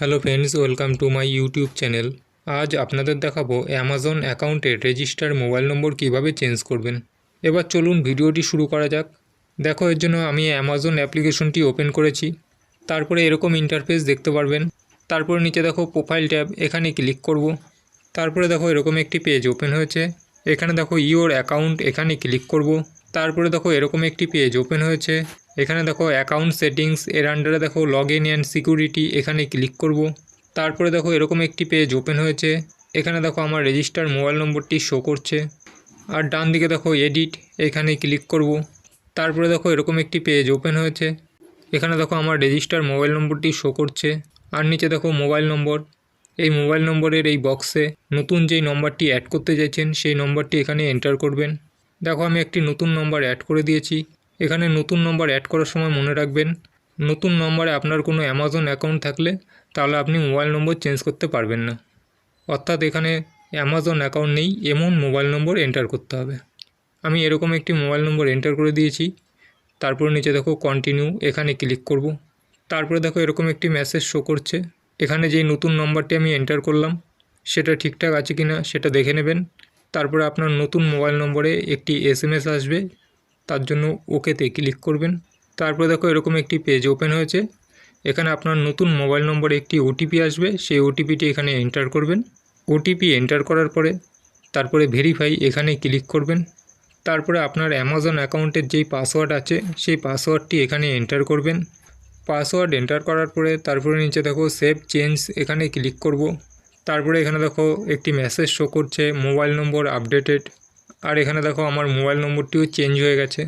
Hello friends, welcome to my YouTube channel. আজ আপনাদের দেখাবো অ্যামাজন অ্যাকাউন্টের রেজিস্টার মোবাইল নম্বর কিভাবে চেঞ্জ করবেন। এবার চলুন ভিডিওটি শুরু করা যাক। দেখো, এর জন্য আমি অ্যামাজন অ্যাপ্লিকেশনটি ওপেন করেছি। তারপরে এরকম ইন্টারফেস দেখতে পারবেন। তারপরে নিচে দেখো প্রোফাইল ট্যাব, এখানে ক্লিক করব। তারপরে দেখো এরকম একটি পেজ ওপেন হয়েছে। এখানে দেখো ইওর অ্যাকাউন্ট, এখানে ক্লিক করব। তারপরে দেখো এরকম একটি পেজ ওপেন হয়েছে। এখানে দেখো অ্যাকাউন্ট সেটিংস, এর আন্ডারে দেখো লগ ইন অ্যান্ড সিকিউরিটি, এখানে ক্লিক করব। তারপরে দেখো এরকম একটি পেজ ওপেন হয়েছে। এখানে দেখো আমার রেজিস্টার মোবাইল নম্বরটি শো করছে। আর ডান দিকে দেখো এডিট, এখানে ক্লিক করব। তারপরে দেখো এরকম একটি পেজ ওপেন হয়েছে। এখানে দেখো আমার রেজিস্টার মোবাইল নম্বরটি শো করছে। আর নিচে দেখো মোবাইল নম্বর, এই মোবাইল নম্বরের এই বক্সে নতুন যেই নম্বরটি অ্যাড করতে চাইছেন সেই নম্বরটি এখানে এন্টার করবেন। দেখো আমি একটি নতুন নম্বর অ্যাড করে দিয়েছি। এখানে নতুন নম্বর অ্যাড করার সময় মনে রাখবেন, নতুন নম্বরে আপনার কোনো অ্যামাজন অ্যাকাউন্ট থাকলে তাহলে আপনি মোবাইল নম্বর চেঞ্জ করতে পারবেন না। অর্থাৎ এখানে অ্যামাজন অ্যাকাউন্ট নেই এমন মোবাইল নম্বর এন্টার করতে হবে। আমি এরকম একটি মোবাইল নম্বর এন্টার করে দিয়েছি। তারপরে নিচে দেখো কন্টিনিউ, এখানে ক্লিক করব। তারপরে দেখো এরকম একটি মেসেজ শো করছে। এখানে যেই নতুন নম্বরটি আমি এন্টার করলাম সেটা ঠিকঠাক আছে কি না সেটা দেখে নেবেন। তারপরে আপনার নতুন মোবাইল নম্বরে একটি SMS আসবে, তার জন্য ওকেতে ক্লিক করবেন। তারপরে দেখো এরকম একটি পেজ ওপেন হয়েছে। এখানে আপনার নতুন মোবাইল নম্বরে একটি OTP আসবে, সেই OTPটি এখানে এন্টার করবেন। OTP এন্টার করার পরে তারপরে ভেরিফাই, এখানে ক্লিক করবেন। তারপরে আপনার অ্যামাজন অ্যাকাউন্টের যেই পাসওয়ার্ড আছে সেই পাসওয়ার্ডটি এখানে এন্টার করবেন। পাসওয়ার্ড এন্টার করার পরে তারপরে নিচে দেখো সেভ চেঞ্জ, এখানে ক্লিক করব। তারপরে এখানে দেখো একটি মেসেজ শো করছে মোবাইল নম্বর আপডেটেড। আর এখানে দেখো আমার মোবাইল নম্বরটিও চেঞ্জ হয়ে গেছে।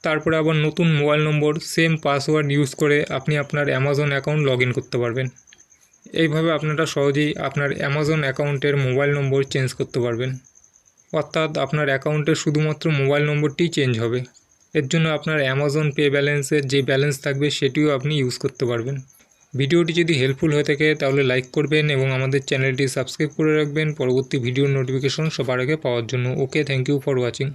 তারপরে আবার নতুন মোবাইল নম্বর সেম পাসওয়ার্ড ইউজ করে আপনি আপনার অ্যামাজন অ্যাকাউন্ট লগ ইন করতে পারবেন। এইভাবে আপনারা সহজেই আপনার অ্যামাজন অ্যাকাউন্টের মোবাইল নম্বর চেঞ্জ করতে পারবেন। অর্থাৎ আপনার অ্যাকাউন্টের শুধুমাত্র মোবাইল নম্বরটিই চেঞ্জ হবে। এর জন্য আপনার অ্যামাজন পে ব্যালেন্সের যে ব্যালেন্স থাকবে সেটিও আপনি ইউজ করতে পারবেন। ভিডিওটি যদি হেল্পফুল হয়ে থাকে তাহলে লাইক করবেন এবং আমাদের চ্যানেলটি সাবস্ক্রাইব করে রাখবেন পরবর্তী ভিডিওর নোটিফিকেশন সবার আগে পাওয়ার জন্য। ওকে, থ্যাংক ইউ ফর ওয়াচিং।